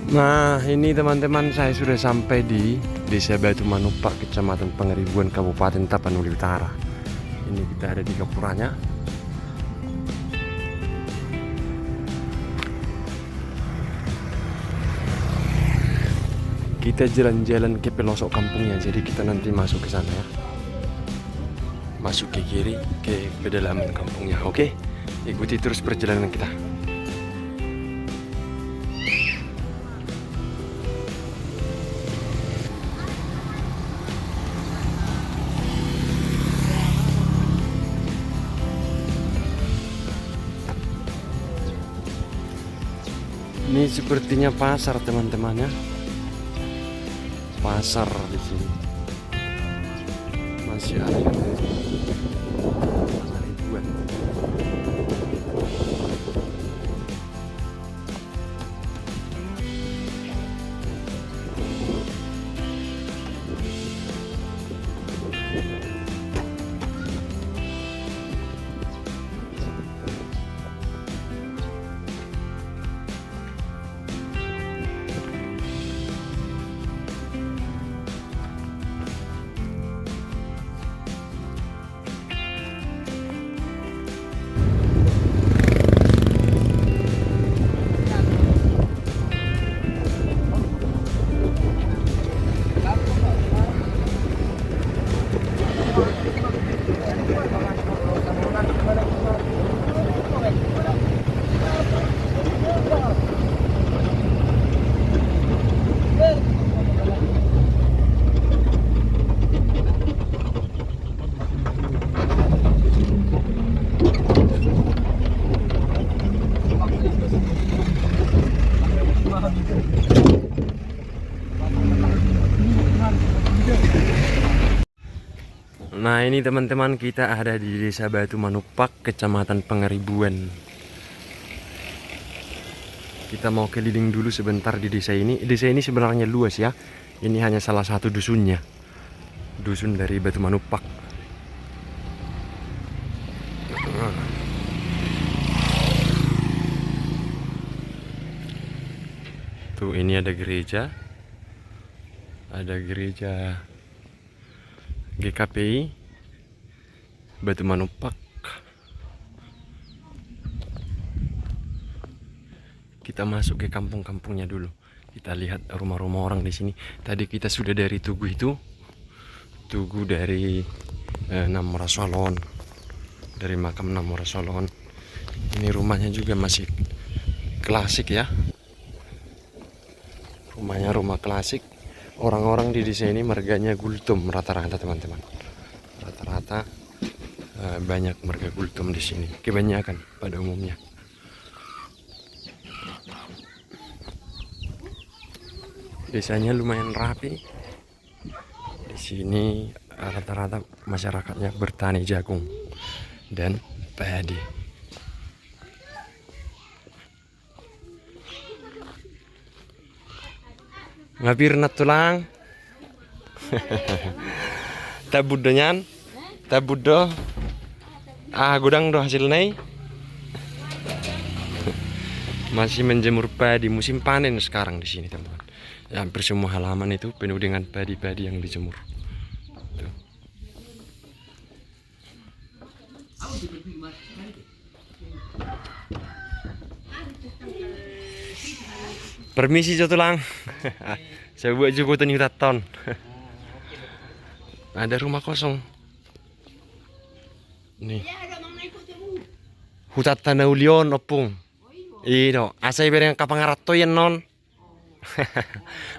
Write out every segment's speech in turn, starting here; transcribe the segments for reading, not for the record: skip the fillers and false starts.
Nah, ini teman-teman, saya sudah sampai di Desa Batu Manupak, Kecamatan Pangeribuan, Kabupaten Tapanuli Utara. Ini kita ada di gapuranya. Kita jalan-jalan ke pelosok kampungnya, jadi kita nanti masuk ke sana ya. Masuk ke kiri ke pedalaman kampungnya. Oke, ikuti terus perjalanan kita. Ini sepertinya pasar teman-temannya. Pasar di sini. Masih ada pasar ribuan. Nah, ini teman-teman, kita ada di Desa Batu Manupak, Kecamatan Pangeribuan. Kita mau keliling dulu sebentar di desa ini. Desa ini sebenarnya luas ya. Ini hanya salah satu dusunnya. Dusun dari Batu Manupak. Tuh, ini ada gereja. Ada gereja GKPI Batu Manupak. Kita masuk ke kampung-kampungnya dulu. Kita lihat rumah-rumah orang di sini. Tadi kita sudah dari Tugu itu. Tugu dari Namora Solon. Dari makam Namora Solon. Ini rumahnya juga masih klasik ya. Rumahnya rumah klasik. Orang-orang di desa ini marganya gultum rata-rata teman-teman. Rata-rata banyak marga gultum di sini. Kebanyakan pada umumnya. Desanya lumayan rapi. Di sini rata-rata masyarakatnya bertani jagung dan padi. Ngapir na tulang. Tabuddo nyan. Tabuddo. Gudang do hasil nai. Masih menjemur padi, musim panen sekarang di sini teman-teman. Ya, hampir semua halaman itu penuh dengan padi-padi yang dijemur. Tuh. Permisi Jotulang. Saya buat juga tani ton. Ada rumah kosong. Nih. Hutat tanah ulion opung. Ino, asai bereng kapangarato yan non.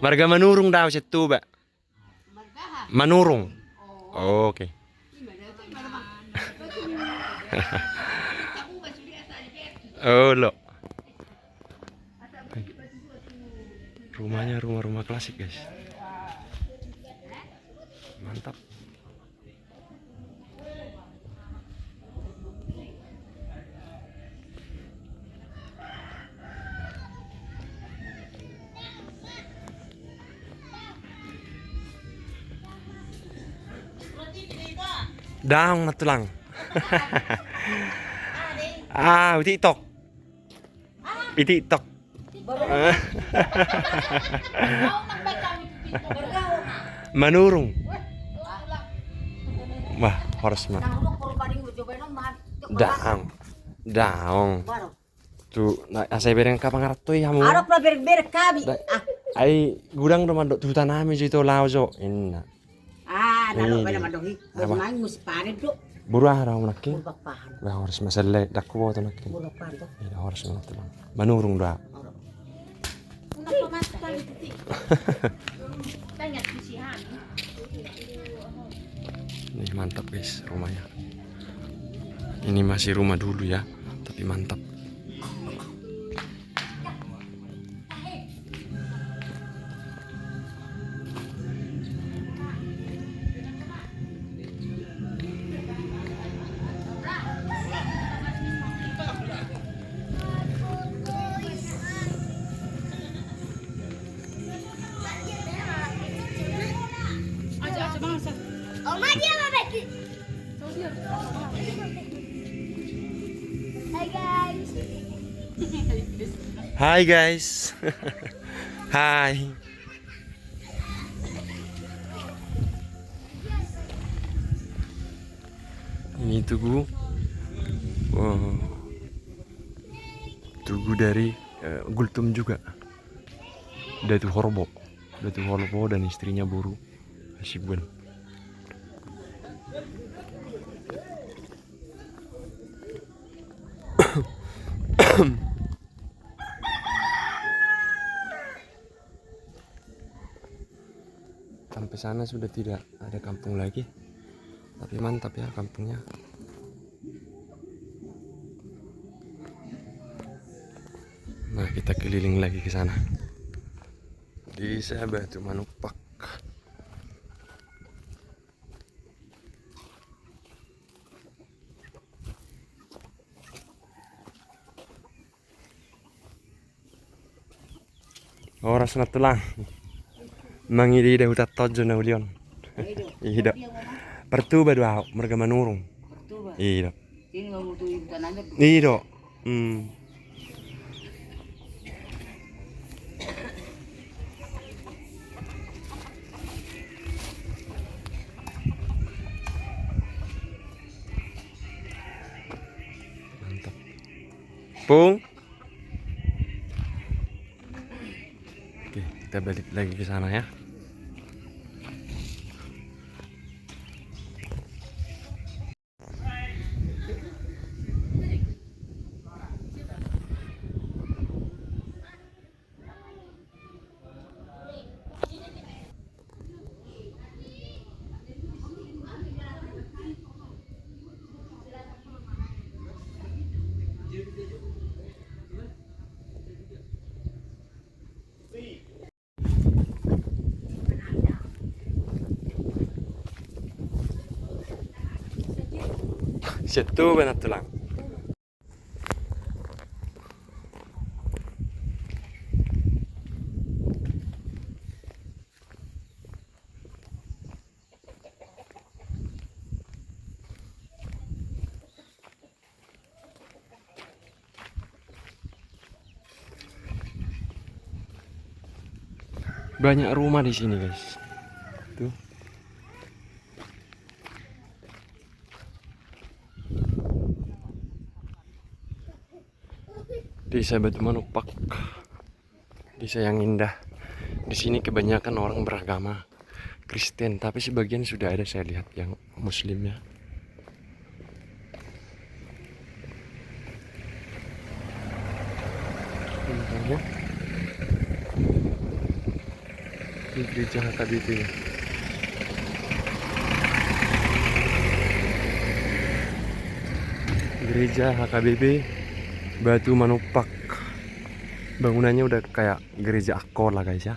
Marga manurung daw situ, Ba. Manurung. Oh, oke. Oh, lo. Rumahnya rumah-rumah klasik, guys. Mantap. Daong na tulang. TikTok. TikTok. Manurung. Wah, harus mah. Daang. Daong. Tuh, saya bereng ka pangaratoy hamo. Arok na berber kami. Ay gudang naman do tutanami dito lauso. Inna. Nalo ba naman dohi? Bagaimana mus panen do? Burah raw nakin. Bagpahan. Wah, harus masalah dakko to nakin. Bagpahan do. Ina harus natin. Manurung da. Nih mantap guys rumahnya. Ini masih rumah dulu ya, tapi mantap. Hai guys. Hai. Ini tugu. Tugu dari Gultum juga. Datu Horbo. Datu Horbo dan istrinya Buru Hasibuan. Sampai sana sudah tidak ada kampung lagi, tapi mantap ya kampungnya. Nah kita keliling lagi ke sana. Desa Batu Manupak. Oras na tulang. Mangidi dah utat tojo na ulion. Iya. Pertuba dua mereka manurung. Iya. Ini ngomong tuh ibu tanahnya. Iya. Mantap. Pung. Oke, kita balik lagi ke sana ya. Situ benar tulang. Banyak rumah di sini, guys. Tuh. Desa Batu Manupak. Desa yang indah. Di sini kebanyakan orang beragama Kristen, tapi sebagian sudah ada saya lihat yang Muslim ya. Ini gereja HKBP ya. Gereja HKBP Batu Manupak. Bangunannya udah kayak gereja Akor lah guys ya.